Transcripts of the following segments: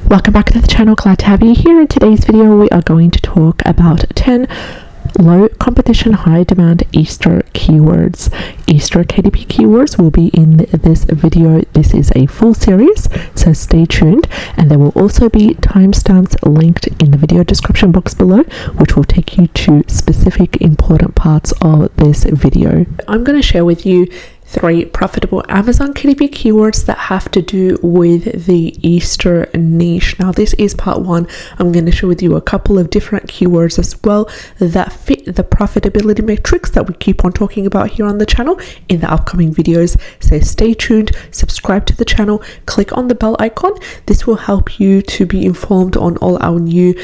Welcome back to the channel, glad to have you here. In today's video we are going to talk about 10 low competition, high demand Easter keywords. Easter KDP keywords will be in this video. This is a full series, so stay tuned, and there will also be timestamps linked in the video description box below, which will take you to specific important parts of this video. I'm going to share with you 3 profitable Amazon KDP keywords that have to do with the Easter niche. Now this is part 1. I'm going to share with you a couple of different keywords as well that fit the profitability metrics that we keep on talking about here on the channel in the upcoming videos. So stay tuned, subscribe to the channel, click on the bell icon. This will help you to be informed on all our new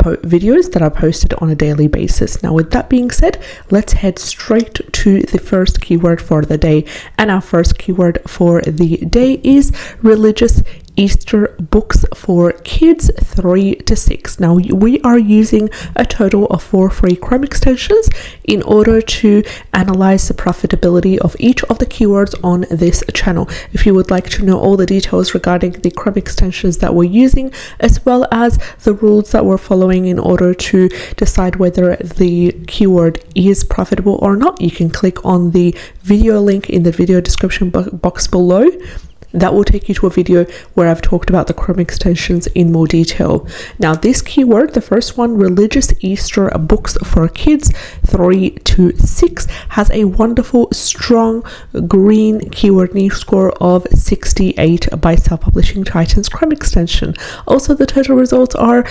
videos that are posted on a daily basis. Now with that being said, let's head straight to the first keyword for the day, and our first keyword for the day is religious Easter books for kids 3 to 6. Now we are using a total of 4 free Chrome extensions in order to analyze the profitability of each of the keywords on this channel. If you would like to know all the details regarding the Chrome extensions that we're using, as well as the rules that we're following in order to decide whether the keyword is profitable or not, you can click on the video link in the video description box below. That will take you to a video where I've talked about the Chrome extensions in more detail. Now this keyword, the first one, religious Easter books for kids 3 to 6, has a wonderful strong green keyword niche score of 68 by Self-Publishing Titan's Chrome extension. Also the total results are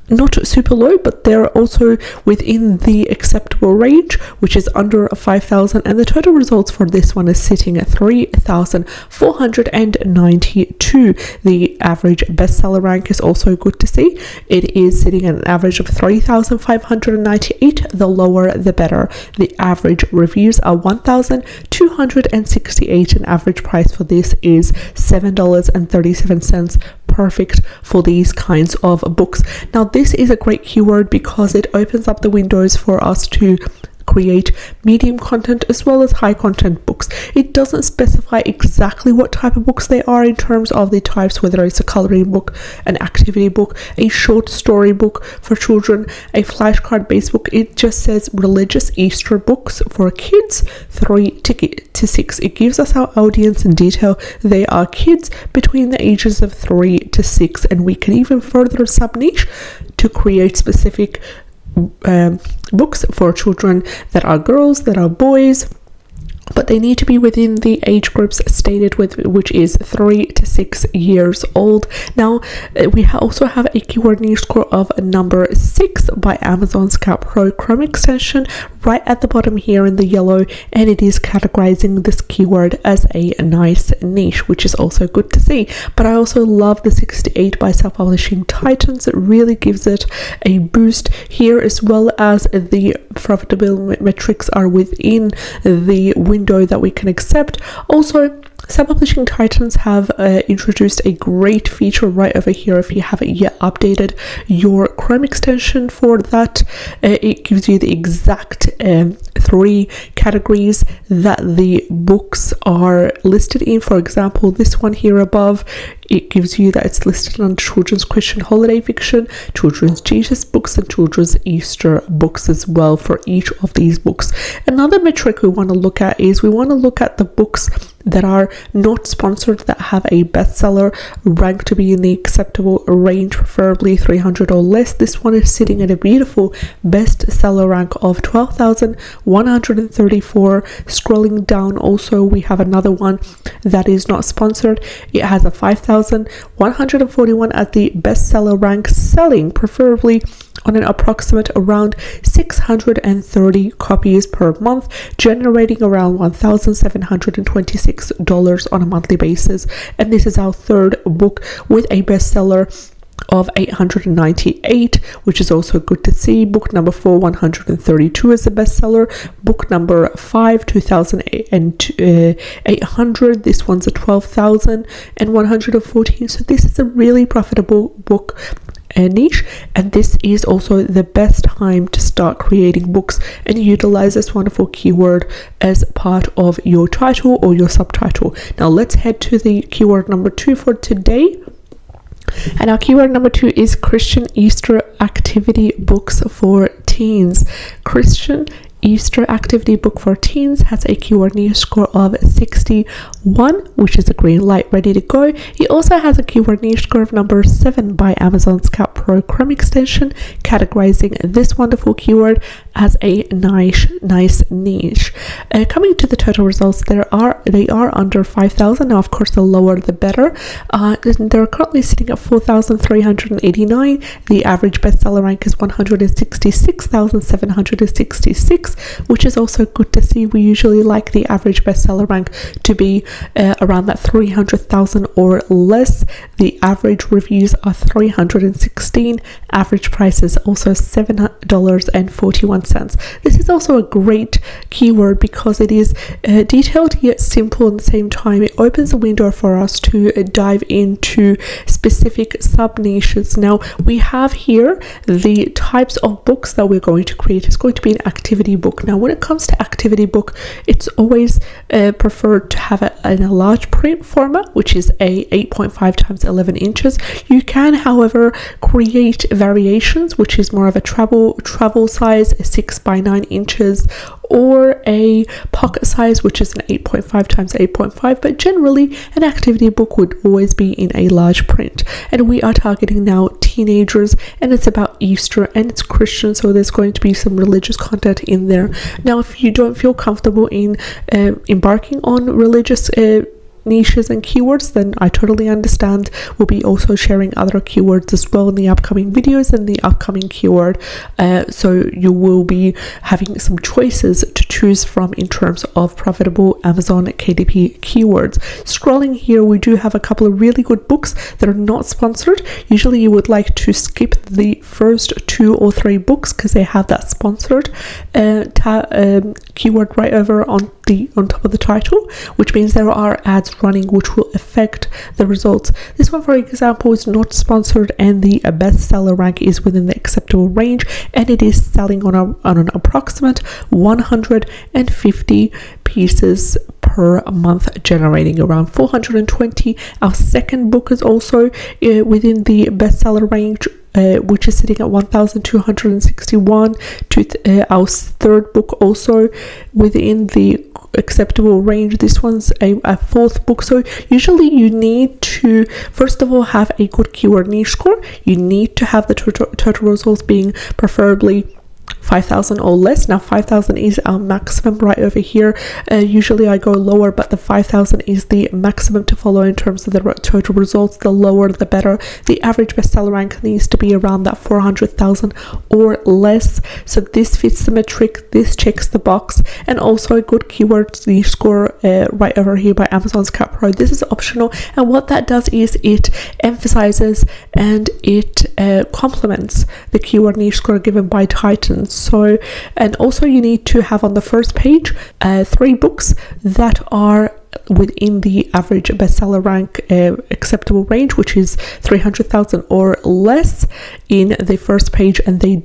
not super low, but they're also within the acceptable range, which is under 5,000, and the total results for this one is sitting at 3,492. The average bestseller rank is also good to see. It is sitting at an average of 3,598. The lower the better. The average reviews are 1,268, and average price for this is $7.37. Perfect for these kinds of books. Now this is a great keyword because it opens up the windows for us to create medium content as well as high content books. It doesn't specify exactly what type of books they are in terms of the types, whether it's a coloring book, an activity book, a short story book for children, a flashcard based book. It just says religious Easter books for kids 3 to 6. It gives us our audience in detail. They are kids between the ages of 3 to 6, and we can even further sub niche to create specific books for children that are girls, that are boys, but they need to be within the age groups stated with, which is 3 to 6 years old. Now we also have a keyword niche score of number 6 by Amazon Scout Pro Chrome extension right at the bottom here in the yellow, and it is categorizing this keyword as a nice niche, which is also good to see. But I also love the 68 by Self-Publishing Titans. It really gives it a boost here, as well as the profitability metrics are within the window that we can accept. Also, Self-Publishing Titans have introduced a great feature right over here. If you haven't yet updated your Chrome extension for that, it gives you the exact 3 categories that the books are listed in. For example, this one here above, it gives you that it's listed on children's Christian holiday fiction, children's Jesus books, and children's Easter books as well for each of these books. Another metric we want to look at is we want to look at the books that are not sponsored, that have a bestseller rank to be in the acceptable range, preferably 300 or less. This one is sitting at a beautiful bestseller rank of 12,134. Scrolling down, also we have another one that is not sponsored. It has a 5,141 at the bestseller rank, selling preferably on an approximate around 630 copies per month, generating around $1,726 on a monthly basis. And this is our 3rd book with a bestseller of 898, which is also good to see. Book number 4, 132 is a bestseller. Book number 5, 2,800. This one's a 12,114. So this is a really profitable book niche, and this is also the best time to start creating books and utilize this wonderful keyword as part of your title or your subtitle. Now let's head to the keyword number 2 for today, And our keyword number 2 is Christian Easter activity books for teens. Christian Easter activity book for teens has a keyword niche score of 61, which is a green light ready to go. It also has a keyword niche score of number 7 by Amazon's Canva Pro Chrome extension, categorizing this wonderful keyword as a nice niche. Coming to the total results, they are under 5,000. Now, of course, the lower the better. They're currently sitting at 4,389. The average bestseller rank is 166,766, which is also good to see. We usually like the average bestseller rank to be around that 300,000 or less. The average reviews are 316. Average price is also $7.41. This is also a great keyword because it is detailed yet simple at the same time. It opens a window for us to dive into specific sub niches. Now, we have here the types of books that we're going to create. It's going to be an activity book. Now, when it comes to activity book, it's always preferred to have it in a large print format, which is a 8.5 times 11 inches. You can, however, create variations, which is more of a travel size, 6 by 9 inches, or a pocket size, which is an 8.5 times 8.5, but generally an activity book would always be in a large print. And we are targeting now teenagers, and it's about Easter, and it's Christian, so there's going to be some religious content in there. Now, if you don't feel comfortable in embarking on religious niches and keywords, then I totally understand. We'll be also sharing other keywords as well in the upcoming videos and the upcoming keyword, so you will be having some choices to choose from in terms of profitable Amazon KDP keywords. Scrolling here, we do have a couple of really good books that are not sponsored. Usually you would like to skip the first 2 or 3 books because they have that sponsored keyword right over on top of the title, which means there are ads running which will affect the results. This one, for example, is not sponsored, and the bestseller rank is within the acceptable range, and it is selling on an approximate 150 pieces per month, generating around 420. Our second book is also within the bestseller range, which is sitting at 1,261. Our third book also within the acceptable range. This one's a fourth book. So usually you need to first of all have a good keyword niche score. You need to have the total results being preferably 5,000 or less. Now 5,000 is our maximum right over here. Usually I go lower, but the 5,000 is the maximum to follow in terms of the total results. The lower the better. The average bestseller rank needs to be around that 400,000 or less. So this fits the metric, this checks the box, and also a good keyword niche score right over here by Amazon's Canva Pro. This is optional, and what that does is it emphasizes and it complements the keyword niche score given by Titan. So, and also you need to have on the first page 3 books that are within the average bestseller rank acceptable range, which is 300,000 or less in the first page, and they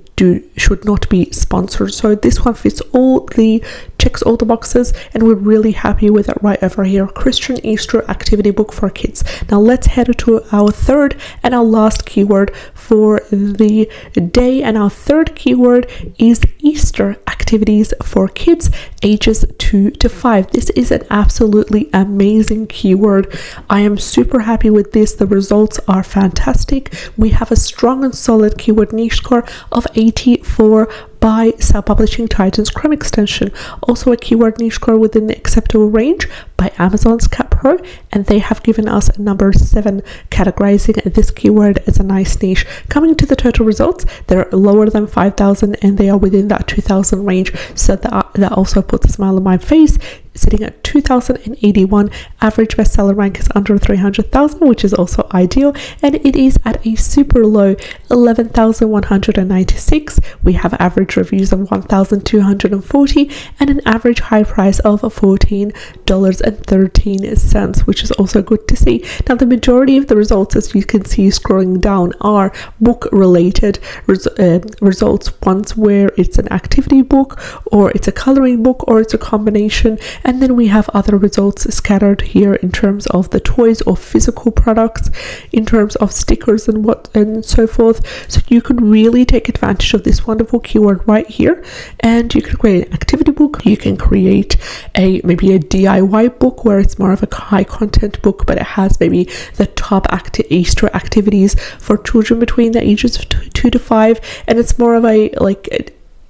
should not be sponsored. So this one checks all the boxes, and we're really happy with it right over here. Christian Easter activity book for kids. Now let's head to our third and our last keyword for the day, and our third keyword is Easter activities for kids ages 2 to 5. This is an absolutely amazing keyword. I am super happy with this. The results are fantastic. We have a strong and solid keyword niche score of 84 by Self-Publishing Titan's Chrome extension. Also a keyword niche score within the acceptable range by Amazon's Canva Pro, and they have given us number 7, categorizing this keyword as a nice niche. Coming to the total results, they're lower than 5,000 and they are within that 2,000 range, so that also puts a smile on my face. Sitting at 2,081. Average bestseller rank is under 300,000, which is also ideal, and it is at a super low 11,196. We have average reviews of 1,240 and an average high price of $14.13, which is also good to see. Now the majority of the results, as you can see scrolling down, are book related results, ones where it's an activity book or it's a coloring book or it's a combination. And then we have other results scattered here in terms of the toys or physical products, in terms of stickers and so forth. So you can really take advantage of this wonderful keyword right here, and you can create an activity book. You can create maybe a DIY book where it's more of a high content book, but it has maybe the top Easter activities for children between the ages of 2 to 5, and it's more of a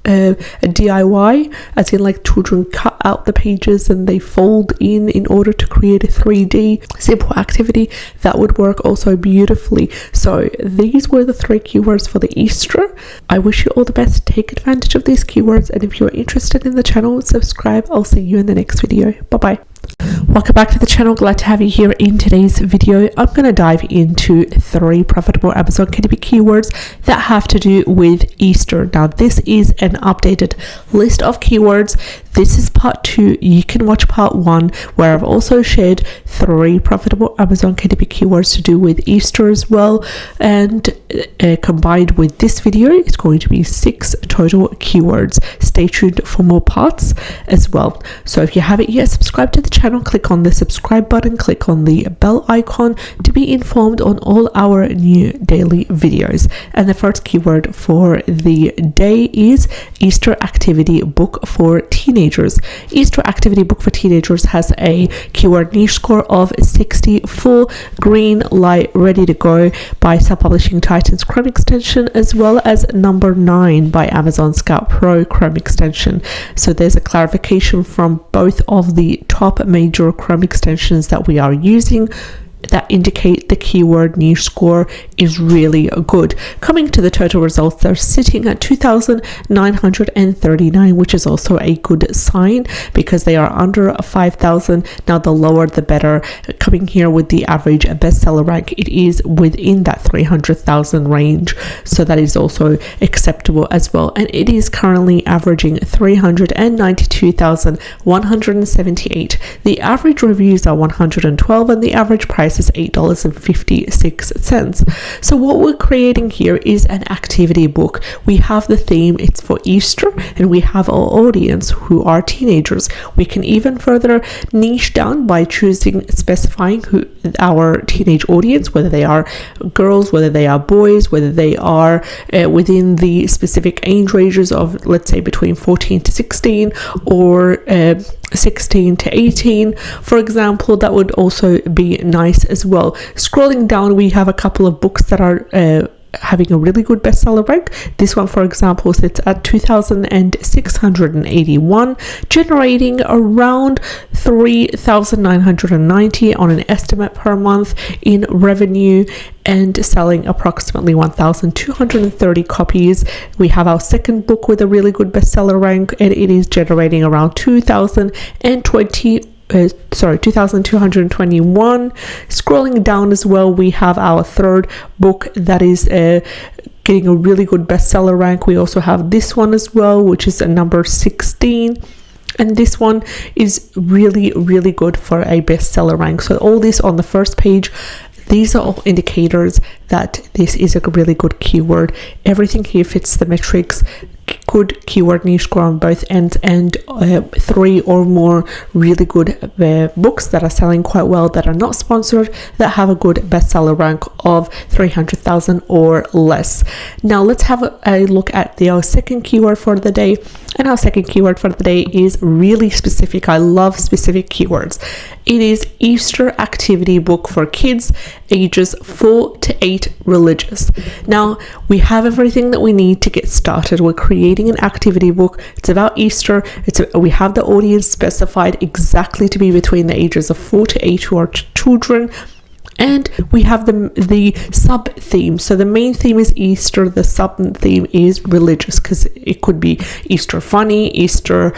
DIY, as in like children cut out the pages and they fold in order to create a 3D simple activity that would work also beautifully. So these were the 3 keywords for the Easter. I wish you all the best. Take advantage of these keywords, and if you're interested in the channel, subscribe. I'll see you in the next video. Bye bye. Welcome back to the channel. Glad to have you here. In today's video, I'm going to dive into 3 profitable Amazon KDP keywords that have to do with Easter. Now, this is an updated list of keywords. This is part 2. You can watch part 1, where I've also shared 3 profitable Amazon KDP keywords to do with Easter as well. And combined with this video, it's going to be 6 total keywords. Stay tuned for more parts as well. So if you haven't yet subscribed to the channel, click on the subscribe button, click on the bell icon to be informed on all our new daily videos. And the first keyword for the day is Easter activity book for teenagers. Easter activity book for teenagers has a keyword niche score of 60, full green light, ready to go by self-publishing Titan's Chrome extension, as well as number 9 by Amazon Scout Pro Chrome extension. So there's a clarification from both of the top major Chrome extensions that we are using that indicate the keyword niche score is really good. Coming to the total results, they're sitting at 2,939, which is also a good sign because they are under 5,000. Now, the lower the better. Coming here with the average bestseller rank, it is within that 300,000 range, so that is also acceptable as well. And it is currently averaging 392,178. The average reviews are 112, and the average price is $8.56. So what we're creating here is an activity book. We have the theme, it's for Easter, and we have our audience who are teenagers. We can even further niche down by specifying who our teenage audience, whether they are girls, whether they are boys, whether they are within the specific age ranges of, let's say, between 14 to 16 or 16 to 18, for example. That would also be nice as well. Scrolling down, we have a couple of books that are having a really good bestseller rank. This one, for example, sits at 2,681, generating around 3,990 on an estimate per month in revenue, and selling approximately 1,230 copies. We have our second book with a really good bestseller rank, and it is generating around 2,221. Scrolling down as well, we have our third book that is getting a really good bestseller rank. We also have this one as well, which is a number 16. And this one is really, really good for a bestseller rank. So all this on the first page, these are all indicators that this is a really good keyword. Everything here fits the metrics. Good keyword niche score on both ends, and 3 or more really good books that are selling quite well, that are not sponsored, that have a good bestseller rank of 300,000 or less. Now let's have a look at our second keyword for the day. And our second keyword for the day is really specific. I love specific keywords. It is Easter activity book for kids ages 4 to 8 religious. Now we have everything that we need to get started. We're creating an activity book. It's about Easter. We have the audience specified exactly to be between the ages of 4 to 8 who are children. And we have the sub theme. So the main theme is Easter. The sub theme is religious, because it could be Easter funny, Easter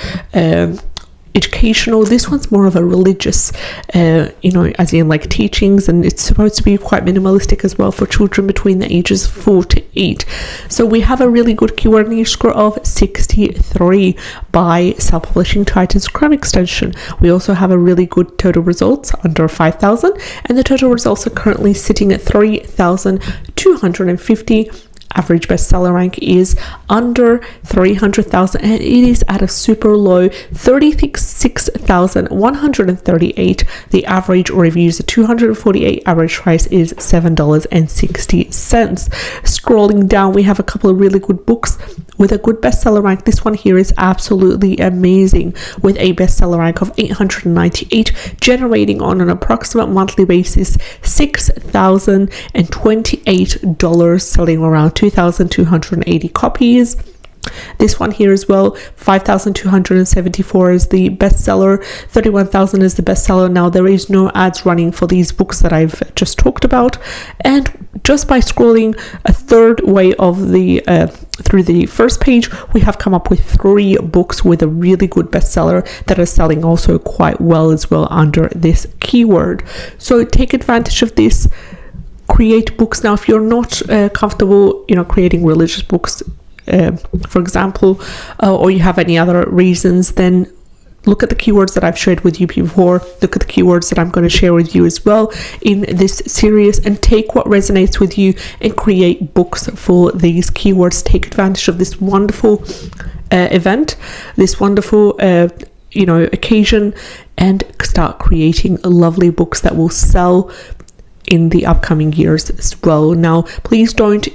educational. This one's more of a religious, as in like teachings, and it's supposed to be quite minimalistic as well for children between the ages 4 to 8. So we have a really good keyword niche score of 63 by self-publishing Titan's Chrome extension. We also have a really good total results under 5,000, and the total results are currently sitting at 3,250. average bestseller rank is under 300,000, and it is at a super low 36,138. The average reviews 248, average price is $7.60. Scrolling down, we have a couple of really good books with a good bestseller rank. This one here is absolutely amazing with a bestseller rank of 898, generating on an approximate monthly basis $6,028, selling around 2,280 copies. This one here as well, 5,274 is the bestseller, 31,000 is the bestseller. Now there is no ads running for these books that I've just talked about, and just by scrolling a third way of the through the first page, we have come up with 3 books with a really good bestseller that are selling also quite well as well under this keyword. So take advantage of this, create books. Now if you're not comfortable creating religious books, for example, or you have any other reasons, then look at the keywords that I've shared with you before. Look at the keywords that I'm going to share with you as well in this series, and take what resonates with you and create books for these keywords. Take advantage of this wonderful event, this wonderful occasion, and start creating lovely books that will sell in the upcoming years as well. Now please don't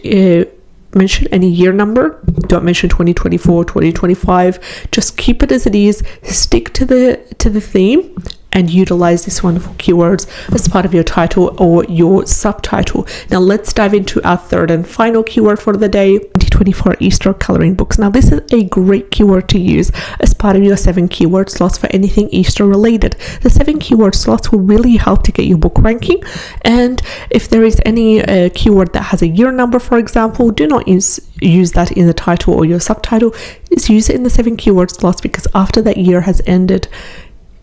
mention any year number. Don't mention 2024, 2025. Just keep it as it is. Stick to the theme and utilize these wonderful keywords as part of your title or your subtitle. Now let's dive into our third and final keyword for the day, 2024 Easter coloring books. Now this is a great keyword to use as part of your 7 keyword slots for anything Easter related. The 7 keyword slots will really help to get your book ranking, and if there is any keyword that has a year number, for example, do not use that in the title or your subtitle. Just use it in the 7 keyword slots, because after that year has ended,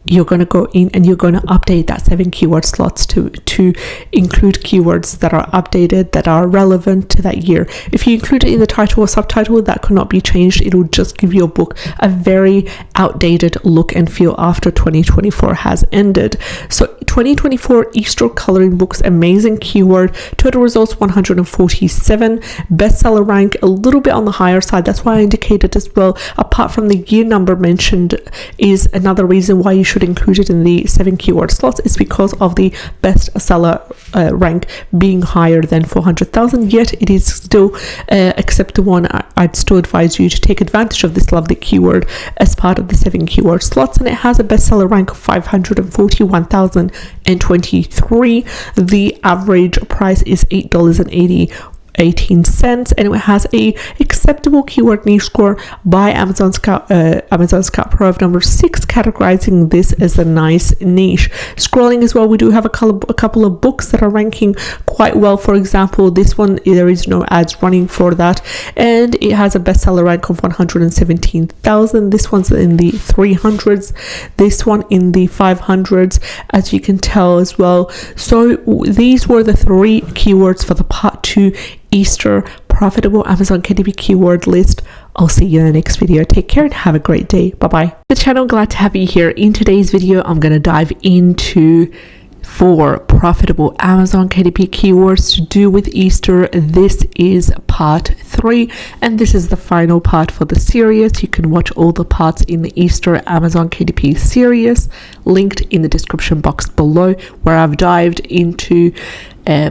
you're going to go in and you're going to update that 7 keyword slots to include keywords that are updated, that are relevant to that year. If you include it in the title or subtitle, that cannot be changed. It will just give your book a very outdated look and feel after 2024 has ended. So 2024 Easter coloring books, amazing keyword. Total results 147, bestseller rank a little bit on the higher side. That's why I indicated as well, apart from the year number mentioned, is another reason why you should include it in the 7 keyword slots, is because of the bestseller rank being higher than 400,000. Yet it is still acceptable, and I'd still advise you to take advantage of this lovely keyword as part of the 7 keyword slots. And it has a bestseller rank of 541,023. The average price is $8.18, and it has a acceptable keyword niche score by Amazon Scout Pro of number 6, categorizing this as a nice niche. Scrolling as well, we do have a couple of books that are ranking quite well. For example, this one, there is no ads running for that, and it has a bestseller rank of 117,000. This one's in the 300s, this one in the 500s, as you can tell as well. So these were the 3 keywords for the part 2 Easter profitable Amazon KDP keyword list. I'll see you in the next video. Take care and have a great day. Bye bye. The channel, glad to have you here. In today's video, I'm going to dive into 4 profitable Amazon KDP keywords to do with Easter. This is part 3, and this is the final part for the series. You can watch all the parts in the Easter Amazon KDP series, linked in the description box below, where I've dived into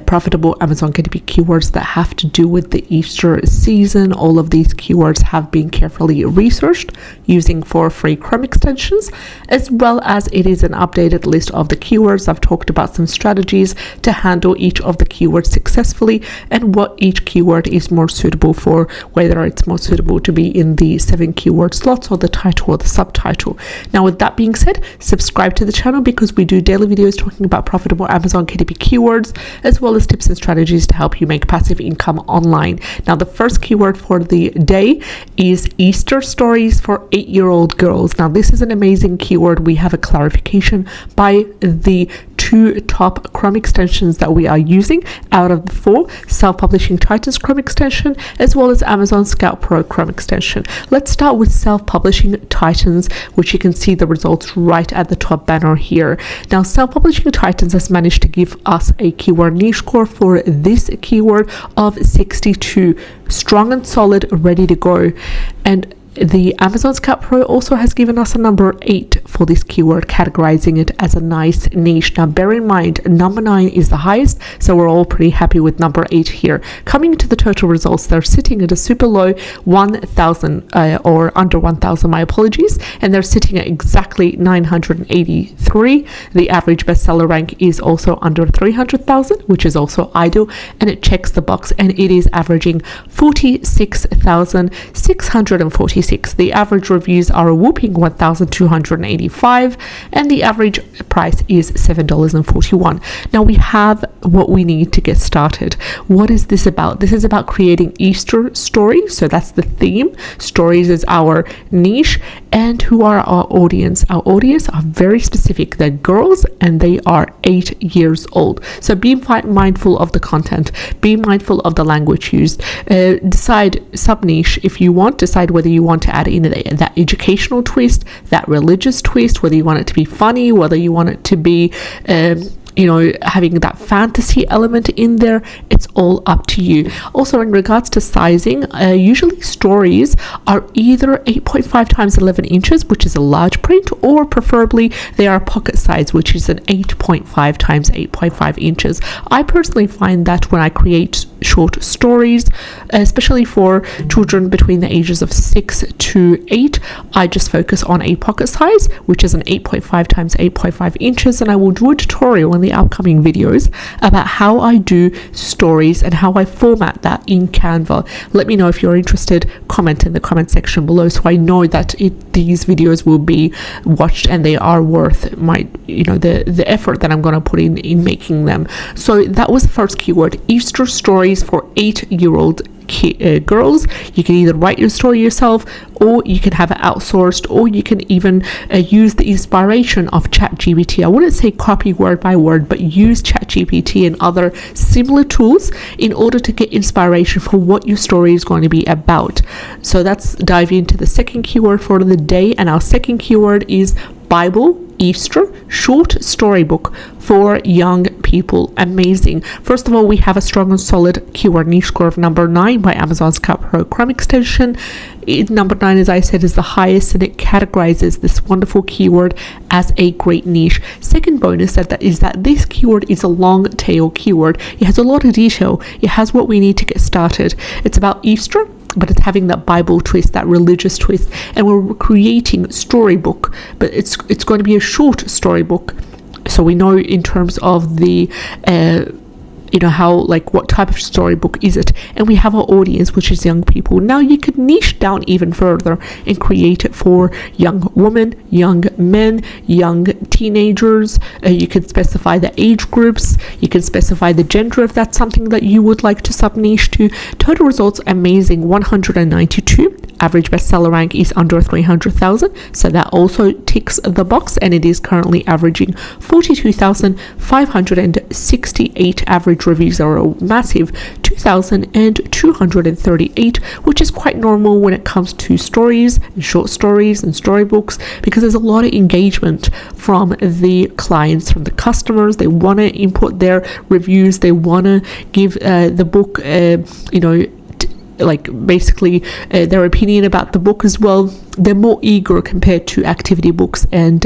profitable Amazon KDP keywords that have to do with the Easter season. All of these keywords have been carefully researched using 4 free Chrome extensions, as well as it is an updated list of the keywords. I've talked about some strategies to handle each of the keywords successfully, and what each keyword is more suitable for, whether it's more suitable to be in the 7 keyword slots or the title or the subtitle. Now, with that being said, subscribe to the channel, because we do daily videos talking about profitable Amazon KDP keywords, as well as tips and strategies to help you make passive income online. Now, the first keyword for the day is Easter stories for 8-year-old girls. Now, this is an amazing keyword. We have a clarification by the 2 top Chrome extensions that we are using out of the 4: Self-Publishing Titans Chrome extension, as well as Amazon Scout Pro Chrome extension. Let's start with Self-Publishing Titans, which you can see the results right at the top banner here. Now, Self-Publishing Titans has managed to give us a keyword niche score for this keyword of 62, strong and solid, ready to go. And the Amazon Scout Pro also has given us a number 8 for this keyword, categorizing it as a nice niche. Now, bear in mind, number 9 is the highest, so we're all pretty happy with number 8 here. Coming to the total results, they're sitting at a super low 1,000 or under 1,000, my apologies, and they're sitting at exactly 983. The average bestseller rank is also under 300,000, which is also ideal, and it checks the box, and it is averaging 46,646. The average reviews are a whooping 1,285, and the average price is $7.41. Now, we have what we need to get started. What is this about? This is about creating Easter stories. So that's the theme. Stories is our niche. And who are our audience? Our audience are very specific. They're girls and they are 8 years old. So be mindful of the content. Be mindful of the language used. Decide sub-niche if you want. Decide whether you want to add in that educational twist, that religious twist, whether you want it to be funny, whether you want it to be having that fantasy element in there. It's all up to you. Also, in regards to sizing, usually stories are either 8.5 times 11 inches, which is a large print, or preferably they are pocket size, which is an 8.5 times 8.5 inches. I personally find that when I create short stories, especially for children between the ages of 6 to 8, I just focus on a pocket size, which is an 8.5 times 8.5 inches, and I will do a tutorial in the upcoming videos about how I do stories and how I format that in Canva. Let me know if you're interested. Comment in the comment section below so I know that these videos will be watched and they are worth the effort that I'm going to put in making them. So that was the first keyword: Easter stories for 8-year-old girls. You can either write your story yourself, or you can have it outsourced, or you can even use the inspiration of ChatGPT. I wouldn't say copy word by word, but use ChatGPT and other similar tools in order to get inspiration for what your story is going to be about. So let's dive into the second keyword for the day, and our second keyword is Bible Easter short storybook for young people. Amazing. First of all, we have a strong and solid keyword niche score of number 9 by Amazon Scout Pro Chrome extension. Number 9, as I said, is the highest, and it categorizes this wonderful keyword as a great niche. Second bonus is that this keyword is a long tail keyword. It has a lot of detail. It has what we need to get started. It's about Easter, but it's having that Bible twist, that religious twist, and we're creating storybook, but it's going to be a short storybook. So we know in terms of the what type of storybook is it, and we have our audience, which is young people. Now you could niche down even further and create it for young women, young men, young teenagers. You can specify the age groups, you can specify the gender if that's something that you would like to sub niche to. Total results amazing, 192. Average bestseller rank is under 300,000, so that also ticks the box, and it is currently averaging 42,568. Average reviews are a massive 2,238, which is quite normal when it comes to stories and short stories and storybooks, because there's a lot of engagement from the clients, from the customers. They want to input their reviews, they want to give the book their opinion about the book as well. They're more eager compared to activity books and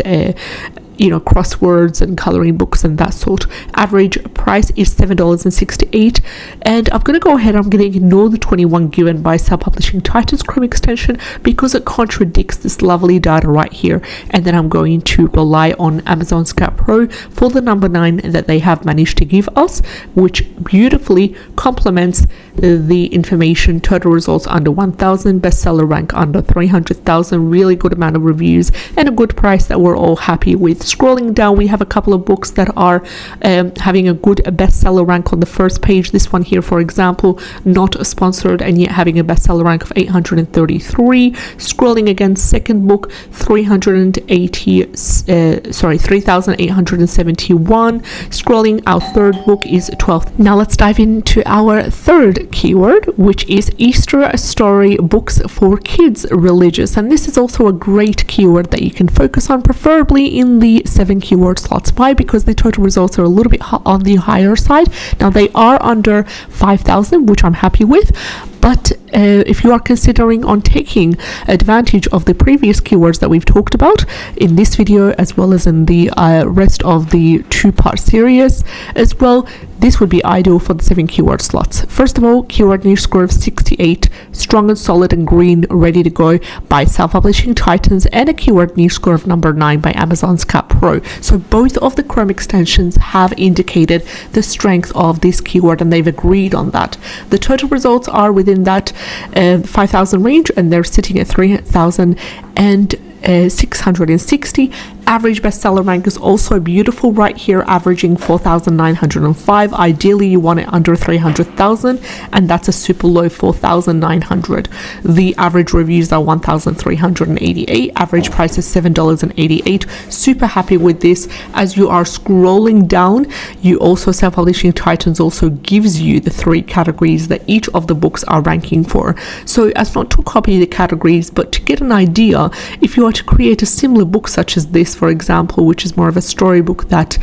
crosswords and coloring books and that sort. Average price is $7.68, and I'm going to go ahead, I'm going to ignore the 21 given by Self-Publishing Titans Chrome extension because it contradicts this lovely data right here, and then I'm going to rely on Amazon Scout Pro for the number 9 that they have managed to give us, which beautifully complements the information. Total results under 1,000, bestseller rank under 300,000, really good amount of reviews and a good price that we're all happy with. Scrolling down, we have a couple of books that are having a good bestseller rank on the first page. This one here, for example, not sponsored and yet having a bestseller rank of 833. Scrolling again, second book, 3,871. Scrolling, our third book is 12. Now let's dive into our third keyword, which is Easter story books for kids religious. And this is also a great keyword that you can focus on, preferably in the 7 keyword slots. Why? Because the total results are a little bit on the higher side. Now they are under 5,000, which I'm happy with. But if you are considering on taking advantage of the previous keywords that we've talked about in this video, as well as in the rest of the 2-part series as well, this would be ideal for the 7 keyword slots. First of all, keyword niche score of 68, strong and solid and green, ready to go by self-publishing titans, and a keyword niche score of number 9 by Amazon's Canva Pro. So both of the Chrome extensions have indicated the strength of this keyword and they've agreed on that. The total results are within that 5,000 range and they're sitting at 3,660. Average bestseller rank is also beautiful right here, averaging 4,905. Ideally you want it under 300,000, and that's a super low 4,900. The average reviews are 1,388. Average price is $7.88. Super happy with this. As you are scrolling down, you also, self-publishing titans also gives you the 3 categories that each of the books are ranking for. So as not to copy the categories, but to get an idea, if you are to create a similar book such as this, for example, which is more of a storybook that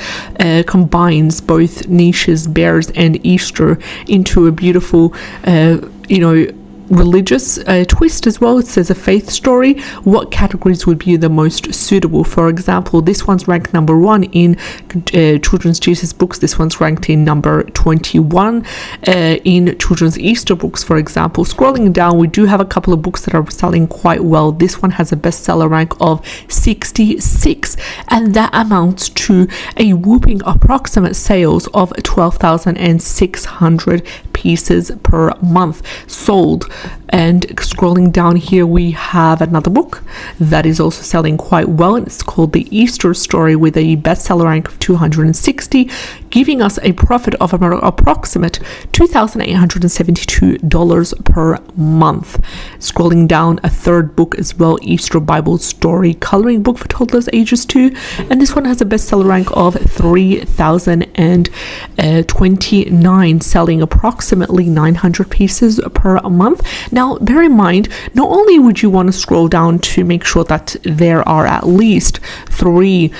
combines both niches, bears and Easter into a beautiful religious twist as well. It says a faith story. What categories would be the most suitable? For example, this one's ranked number 1 in children's Jesus books. This one's ranked in number 21 in children's Easter books, for example. Scrolling down, we do have a couple of books that are selling quite well. This one has a bestseller rank of 66, and that amounts to a whooping approximate sales of 12,600 pieces per month sold. And scrolling down here, we have another book that is also selling quite well, and it's called The Easter Story with a bestseller rank of 260, giving us a profit of approximate $2,872 per month. Scrolling down, a third book as well, Easter Bible Story coloring book for toddlers ages 2, and this one has a bestseller rank of 3,029, selling approximately 900 pieces per month. Now, bear in mind, not only would you want to scroll down to make sure that there are at least 3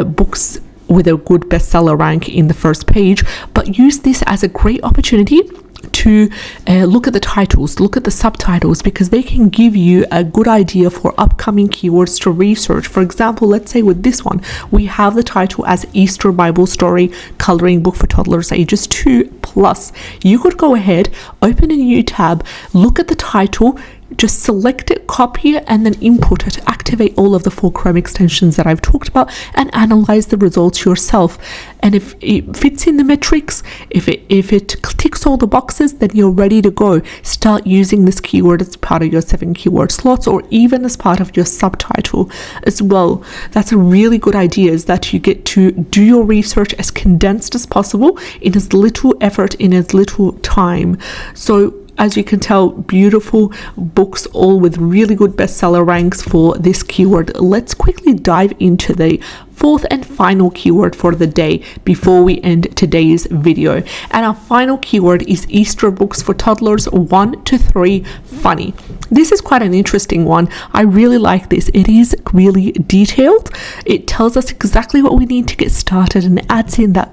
books with a good bestseller rank in the first page, but use this as a great opportunity to look at the titles, look at the subtitles, because they can give you a good idea for upcoming keywords to research. For example, let's say with this one, we have the title as Easter Bible Story coloring book for toddlers ages 2+. You could go ahead, open a new tab, look at the title, just select it, copy it, and then input it. Activate all of the 4 Chrome extensions that I've talked about and analyze the results yourself. And if it fits in the metrics, if it ticks all the boxes, then you're ready to go. Start using this keyword as part of your 7 keyword slots, or even as part of your subtitle as well. That's a really good idea, is that you get to do your research as condensed as possible in as little effort, in as little time. So as you can tell, beautiful books, all with really good bestseller ranks for this keyword. Let's quickly dive into the 4th and final keyword for the day before we end today's video. And our final keyword is Easter books for toddlers 1 to 3 funny. This is quite an interesting one. I really like this. It is really detailed. It tells us exactly what we need to get started and adds in that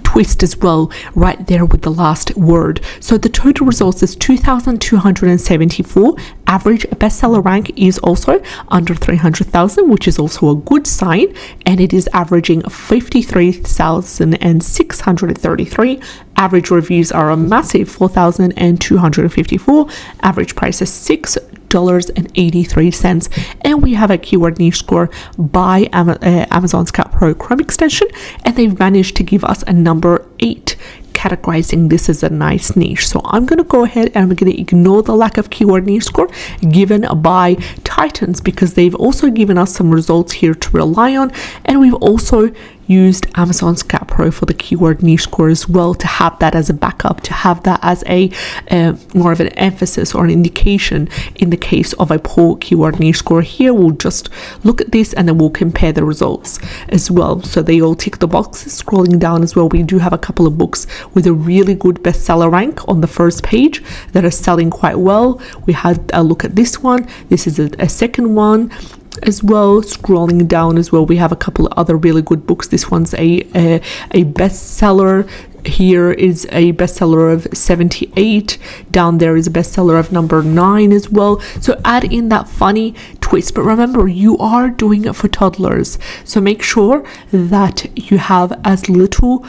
twist as well right there with the last word. So the total results is 2,274. Average bestseller rank is also under 300,000, which is also a good sign, and it is averaging 53,633. Average reviews are a massive 4,254. Average price is $6.83, and we have a keyword niche score by Amazon's Canva Pro Chrome extension, and they've managed to give us a number 8 categorizing this as a nice niche. So I'm going to go ahead and I'm going to ignore the lack of keyword niche score given by Titans, because they've also given us some results here to rely on, and we've also used Amazon's Canva Pro for the keyword niche score as well, to have that as a backup, to have that as a more of an emphasis or an indication in the case of a poor keyword niche score. Here we'll just look at this and then we'll compare the results as well. So they all tick the boxes. Scrolling down as well, we do have a couple of books with a really good bestseller rank on the first page that are selling quite well. We had a look at this one. This is a second one as well. Scrolling down as well, we have a couple of other really good books. This one's a bestseller. Here is a bestseller of 78. Down there is a bestseller of number 9 as well. So add in that funny twist, but remember, you are doing it for toddlers, so make sure that you have as little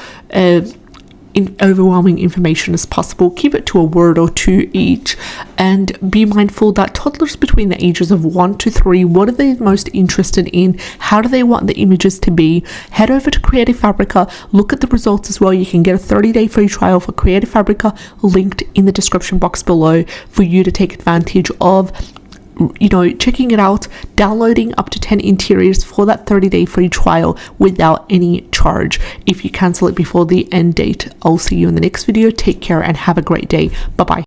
overwhelming information as possible. Keep it to a word or two each, and be mindful that toddlers between the ages of 1 to 3, what are they most interested in? How do they want the images to be? Head over to Creative Fabrica, look at the results as well. You can get a 30-day free trial for Creative Fabrica linked in the description box below for you to take advantage of, you know, checking it out, downloading up to 10 interiors for that 30-day free trial without any charge. If you cancel it before the end date, I'll see you in the next video. Take care and have a great day. Bye bye.